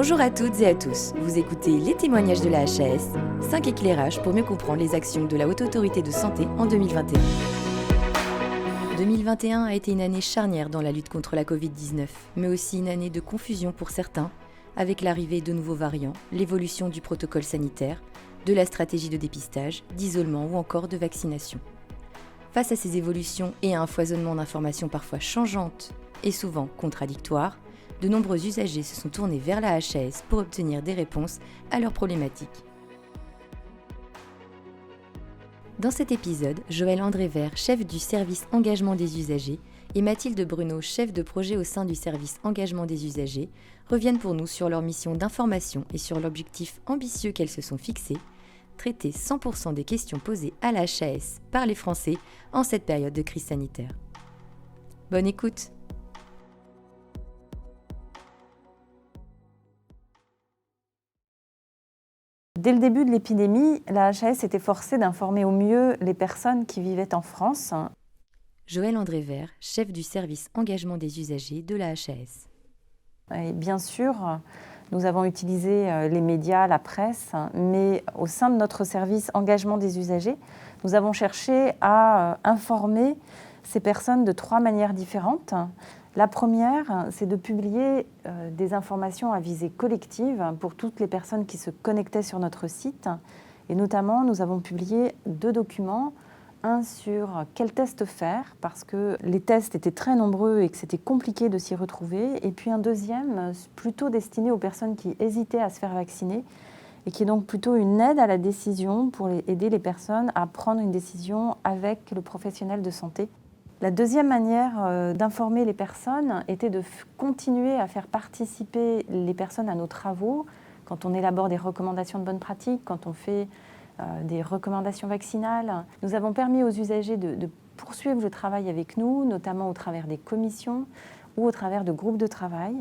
Bonjour à toutes et à tous, vous écoutez les témoignages de la HAS, 5 éclairages pour mieux comprendre les actions de la Haute Autorité de Santé en 2021. 2021 a été une année charnière dans la lutte contre la Covid-19, mais aussi une année de confusion pour certains, avec l'arrivée de nouveaux variants, l'évolution du protocole sanitaire, de la stratégie de dépistage, d'isolement ou encore de vaccination. Face à ces évolutions et à un foisonnement d'informations parfois changeantes et souvent contradictoires, de nombreux usagers se sont tournés vers la HAS pour obtenir des réponses à leurs problématiques. Dans cet épisode, Joël André-Vert, chef du service engagement des usagers, et Mathilde Bruno, chef de projet au sein du service engagement des usagers, reviennent pour nous sur leur mission d'information et sur l'objectif ambitieux qu'elles se sont fixés, traiter 100% des questions posées à la HAS par les Français en cette période de crise sanitaire. Bonne écoute! Dès le début de l'épidémie, la HAS était forcée d'informer au mieux les personnes qui vivaient en France. Joël André-Vert, chef du service engagement des usagers de la HAS. Et bien sûr, nous avons utilisé les médias, la presse, mais au sein de notre service engagement des usagers, nous avons cherché à informer ces personnes de 3 manières différentes. La première, c'est de publier des informations à visée collective pour toutes les personnes qui se connectaient sur notre site. Et notamment, nous avons publié 2 documents. Un sur quel test faire, parce que les tests étaient très nombreux et que c'était compliqué de s'y retrouver. Et puis un deuxième, plutôt destiné aux personnes qui hésitaient à se faire vacciner et qui est donc plutôt une aide à la décision pour aider les personnes à prendre une décision avec le professionnel de santé. La deuxième manière d'informer les personnes était de continuer à faire participer les personnes à nos travaux, quand on élabore des recommandations de bonnes pratiques, quand on fait des recommandations vaccinales. Nous avons permis aux usagers de poursuivre le travail avec nous, notamment au travers des commissions ou au travers de groupes de travail.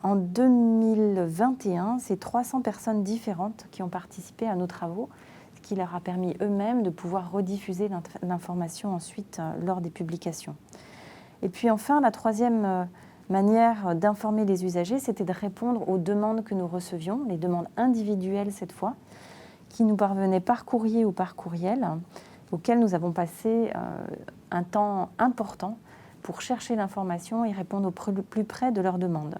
En 2021, c'est 300 personnes différentes qui ont participé à nos travaux, ce qui leur a permis eux-mêmes de pouvoir rediffuser l'information ensuite lors des publications. Et puis enfin, la troisième manière d'informer les usagers, c'était de répondre aux demandes que nous recevions, les demandes individuelles cette fois, qui nous parvenaient par courrier ou par courriel, auxquels nous avons passé un temps important pour chercher l'information et répondre au plus près de leurs demandes.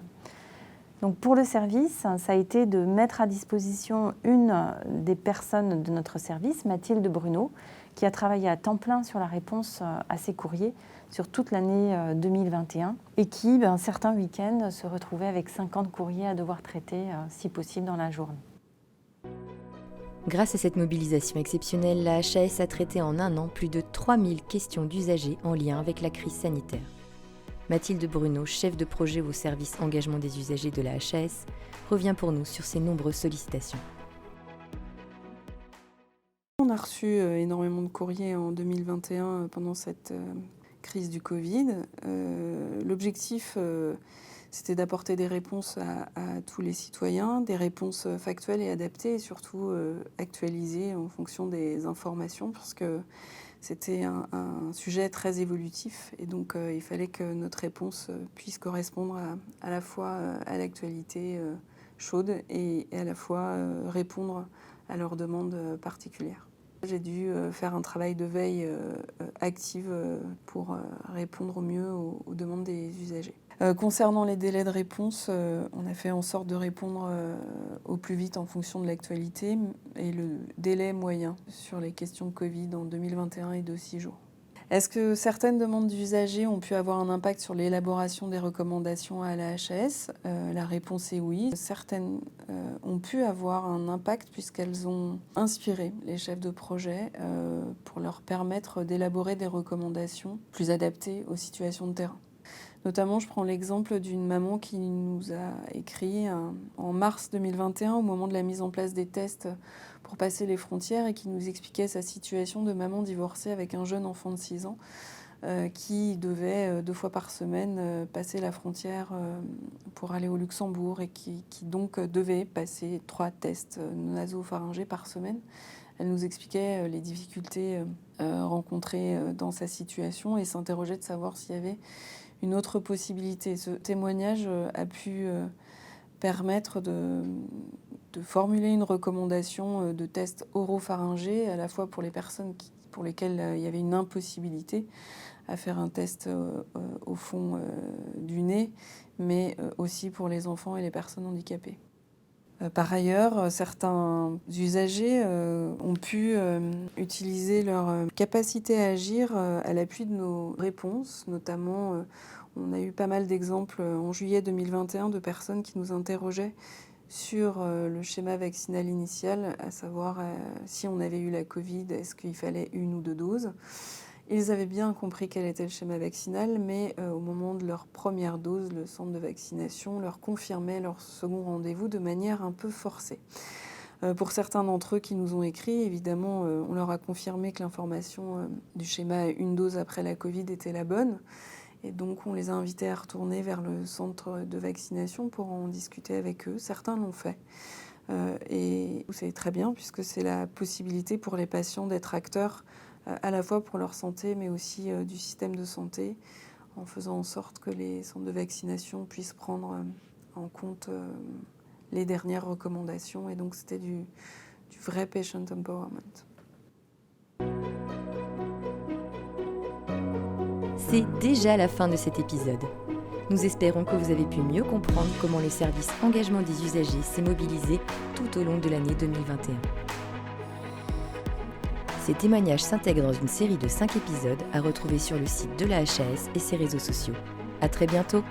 Donc pour le service, ça a été de mettre à disposition une des personnes de notre service, Mathilde Bruno, qui a travaillé à temps plein sur la réponse à ces courriers sur toute l'année 2021 et qui, certains week-ends, se retrouvait avec 50 courriers à devoir traiter, si possible, dans la journée. Grâce à cette mobilisation exceptionnelle, la HAS a traité en un an plus de 3000 questions d'usagers en lien avec la crise sanitaire. Mathilde Bruno, chef de projet au service engagement des usagers de la HAS, revient pour nous sur ces nombreuses sollicitations. On a reçu énormément de courriers en 2021 pendant cette crise du Covid. L'objectif, c'était d'apporter des réponses à tous les citoyens, des réponses factuelles et adaptées, et surtout actualisées en fonction des informations, parce que c'était un sujet très évolutif, et donc il fallait que notre réponse puisse correspondre à la fois à l'actualité chaude et à la fois répondre à leurs demandes particulières. J'ai dû faire un travail de veille active pour répondre au mieux aux demandes des usagers. Concernant les délais de réponse, on a fait en sorte de répondre au plus vite en fonction de l'actualité, et le délai moyen sur les questions Covid en 2021 est de 6 jours. Est-ce que certaines demandes d'usagers ont pu avoir un impact sur l'élaboration des recommandations à la HAS ? La réponse est oui. Certaines ont pu avoir un impact puisqu'elles ont inspiré les chefs de projet pour leur permettre d'élaborer des recommandations plus adaptées aux situations de terrain. Notamment, je prends l'exemple d'une maman qui nous a écrit en mars 2021, au moment de la mise en place des tests pour passer les frontières, et qui nous expliquait sa situation de maman divorcée avec un jeune enfant de 6 ans qui devait 2 fois par semaine passer la frontière pour aller au Luxembourg, et qui donc devait passer 3 tests nasopharyngés par semaine. Elle nous expliquait les difficultés rencontrées dans sa situation et s'interrogeait de savoir s'il y avait une autre possibilité. Ce témoignage a pu permettre de formuler une recommandation de test oropharyngé, à la fois pour les personnes pour lesquelles il y avait une impossibilité à faire un test au fond du nez, mais aussi pour les enfants et les personnes handicapées. Par ailleurs, certains usagers ont pu utiliser leur capacité à agir à l'appui de nos réponses. Notamment, on a eu pas mal d'exemples en juillet 2021 de personnes qui nous interrogeaient sur le schéma vaccinal initial, à savoir si on avait eu la Covid, est-ce qu'il fallait 1 ou 2 doses. Ils avaient bien compris quel était le schéma vaccinal, mais au moment de leur première dose, le centre de vaccination leur confirmait leur second rendez-vous de manière un peu forcée. Pour certains d'entre eux qui nous ont écrit, évidemment, on leur a confirmé que l'information du schéma 1 dose après la Covid était la bonne. Et donc, on les a invités à retourner vers le centre de vaccination pour en discuter avec eux. Certains l'ont fait. Et c'est très bien, puisque c'est la possibilité pour les patients d'être acteurs à la fois pour leur santé, mais aussi du système de santé, en faisant en sorte que les centres de vaccination puissent prendre en compte les dernières recommandations. Et donc, c'était du vrai patient empowerment. C'est déjà la fin de cet épisode. Nous espérons que vous avez pu mieux comprendre comment le service engagement des usagers s'est mobilisé tout au long de l'année 2021. Ces témoignages s'intègrent dans une série de 5 épisodes à retrouver sur le site de la HAS et ses réseaux sociaux. À très bientôt!